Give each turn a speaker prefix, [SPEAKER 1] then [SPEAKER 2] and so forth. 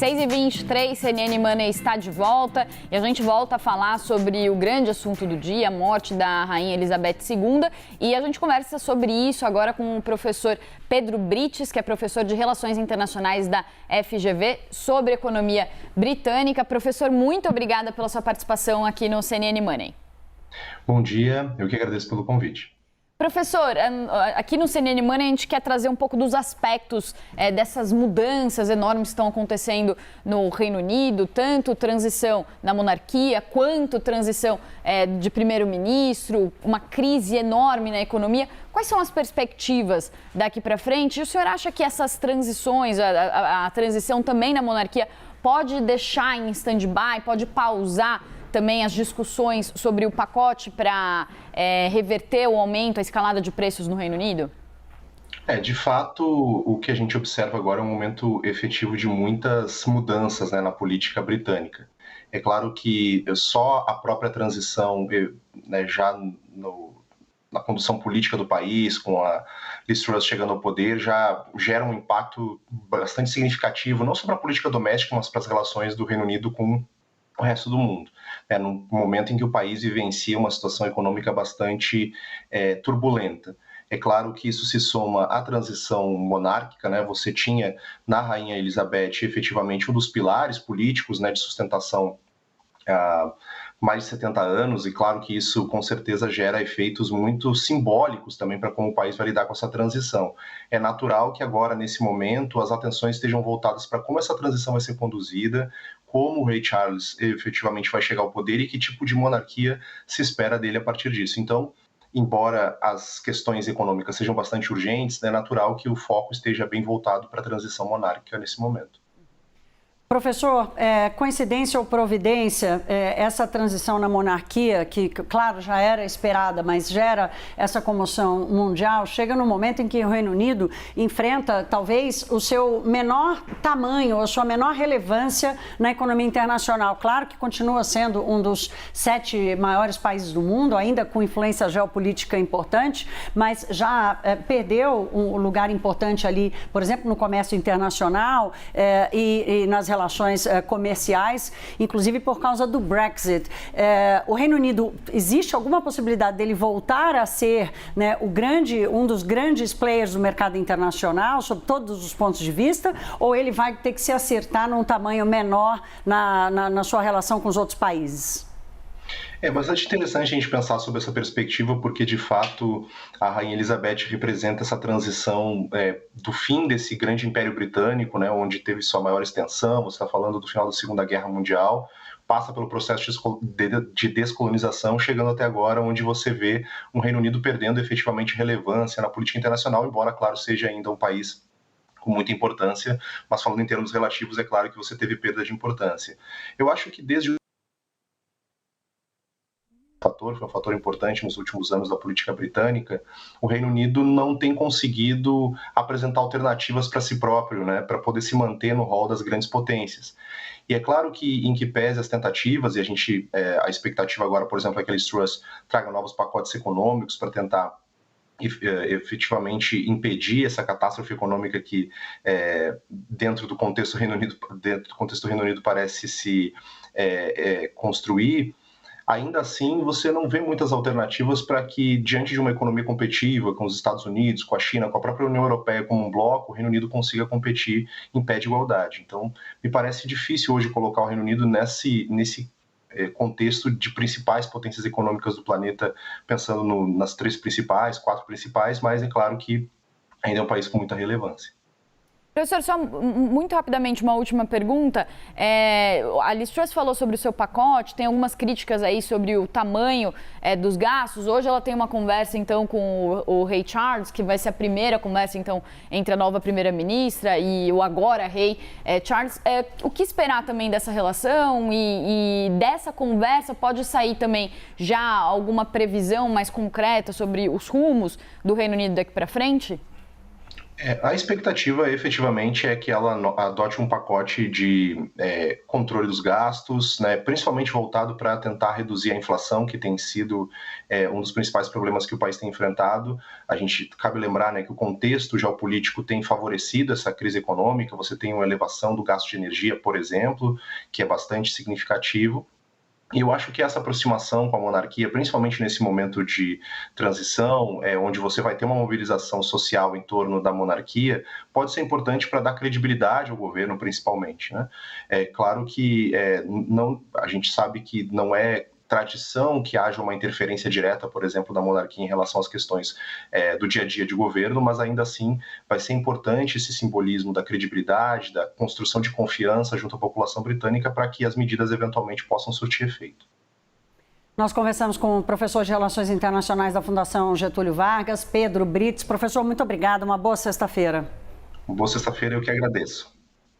[SPEAKER 1] 6h23, CNN Money está de volta e a gente volta a falar sobre o grande assunto do dia, a morte da Rainha Elizabeth II. E a gente conversa sobre isso agora com o professor Pedro Brites, que é professor de Relações Internacionais da FGV, sobre economia britânica. Professor, muito obrigada pela sua participação aqui no CNN Money.
[SPEAKER 2] Bom dia, eu que agradeço pelo convite.
[SPEAKER 1] Professor, aqui no CNN Money a gente quer trazer um pouco dos aspectos dessas mudanças enormes que estão acontecendo no Reino Unido, tanto transição na monarquia quanto transição de primeiro-ministro, uma crise enorme na economia. Quais são as perspectivas daqui para frente? E o senhor acha que essas transições, a transição também na monarquia, pode deixar em stand-by, pode pausar também as discussões sobre o pacote para reverter o aumento, a escalada de preços no Reino Unido?
[SPEAKER 2] De fato, o que a gente observa agora é um momento efetivo de muitas mudanças, na política britânica. É claro que só a própria transição, já na condução política do país, com a Liz Truss chegando ao poder, já gera um impacto bastante significativo, não só para a política doméstica, mas para as relações do Reino Unido com o resto do mundo. Num momento em que o país vivencia uma situação econômica bastante turbulenta. É claro que isso se soma à transição monárquica, Você tinha na Rainha Elizabeth efetivamente um dos pilares políticos, de sustentação há mais de 70 anos, e claro que isso com certeza gera efeitos muito simbólicos também para como o país vai lidar com essa transição. É natural que agora, nesse momento, as atenções estejam voltadas para como essa transição vai ser conduzida, como o rei Charles efetivamente vai chegar ao poder e que tipo de monarquia se espera dele a partir disso. Então, embora as questões econômicas sejam bastante urgentes, é natural que o foco esteja bem voltado para a transição monárquica nesse momento.
[SPEAKER 3] Professor, coincidência ou providência, essa transição na monarquia, que, claro, já era esperada, mas gera essa comoção mundial, chega no momento em que o Reino Unido enfrenta, talvez, o seu menor tamanho, a sua menor relevância na economia internacional. Claro que continua sendo um dos 7 maiores países do mundo, ainda com influência geopolítica importante, mas já perdeu um lugar importante ali, por exemplo, no comércio internacional e nas relações comerciais, inclusive por causa do Brexit. O Reino Unido, existe alguma possibilidade dele voltar a ser um dos grandes players do mercado internacional, sob todos os pontos de vista, ou ele vai ter que se acertar num tamanho menor na sua relação com os outros países?
[SPEAKER 2] É bastante interessante a gente pensar sobre essa perspectiva, porque, de fato, a Rainha Elizabeth representa essa transição do fim desse grande Império Britânico, onde teve sua maior extensão. Você está falando do final da Segunda Guerra Mundial, passa pelo processo de descolonização, chegando até agora, onde você vê um Reino Unido perdendo efetivamente relevância na política internacional, embora, claro, seja ainda um país com muita importância, mas falando em termos relativos, é claro que você teve perda de importância. Eu acho que desde foi um fator importante nos últimos anos da política britânica, o Reino Unido não tem conseguido apresentar alternativas para si próprio, para poder se manter no rol das grandes potências. E é claro que, em que pese as tentativas, e a expectativa agora, por exemplo, é que a Liz Truss traga novos pacotes econômicos para tentar efetivamente impedir essa catástrofe econômica que dentro do contexto do Reino Unido parece se construir. Ainda assim, você não vê muitas alternativas para que, diante de uma economia competitiva com os Estados Unidos, com a China, com a própria União Europeia como um bloco, o Reino Unido consiga competir em pé de igualdade. Então, me parece difícil hoje colocar o Reino Unido nesse contexto de principais potências econômicas do planeta, pensando nas 3 principais, 4 principais, mas é claro que ainda é um país com muita relevância.
[SPEAKER 1] Professor, só muito rapidamente uma última pergunta. A Liz Truss falou sobre o seu pacote, tem algumas críticas aí sobre o tamanho dos gastos. Hoje ela tem uma conversa, então, com o rei Charles, que vai ser a primeira conversa, então, entre a nova primeira-ministra e o agora rei Charles. O que esperar também dessa relação e dessa conversa? Pode sair também já alguma previsão mais concreta sobre os rumos do Reino Unido daqui para frente?
[SPEAKER 2] A expectativa, efetivamente, é que ela adote um pacote de controle dos gastos, né, principalmente voltado para tentar reduzir a inflação, que tem sido um dos principais problemas que o país tem enfrentado. A gente cabe lembrar, né, que o contexto geopolítico tem favorecido essa crise econômica. Você tem uma elevação do gasto de energia, por exemplo, que é bastante significativo. E eu acho que essa aproximação com a monarquia, principalmente nesse momento de transição, onde você vai ter uma mobilização social em torno da monarquia, pode ser importante para dar credibilidade ao governo, principalmente, né? É claro que a gente sabe que não é tradição que haja uma interferência direta, por exemplo, da monarquia em relação às questões do dia a dia de governo, mas ainda assim vai ser importante esse simbolismo da credibilidade, da construção de confiança junto à população britânica para que as medidas eventualmente possam surtir efeito.
[SPEAKER 3] Nós conversamos com o professor de Relações Internacionais da Fundação Getúlio Vargas, Pedro Brits. Professor, muito obrigado, uma boa sexta-feira.
[SPEAKER 2] Boa sexta-feira, eu que agradeço.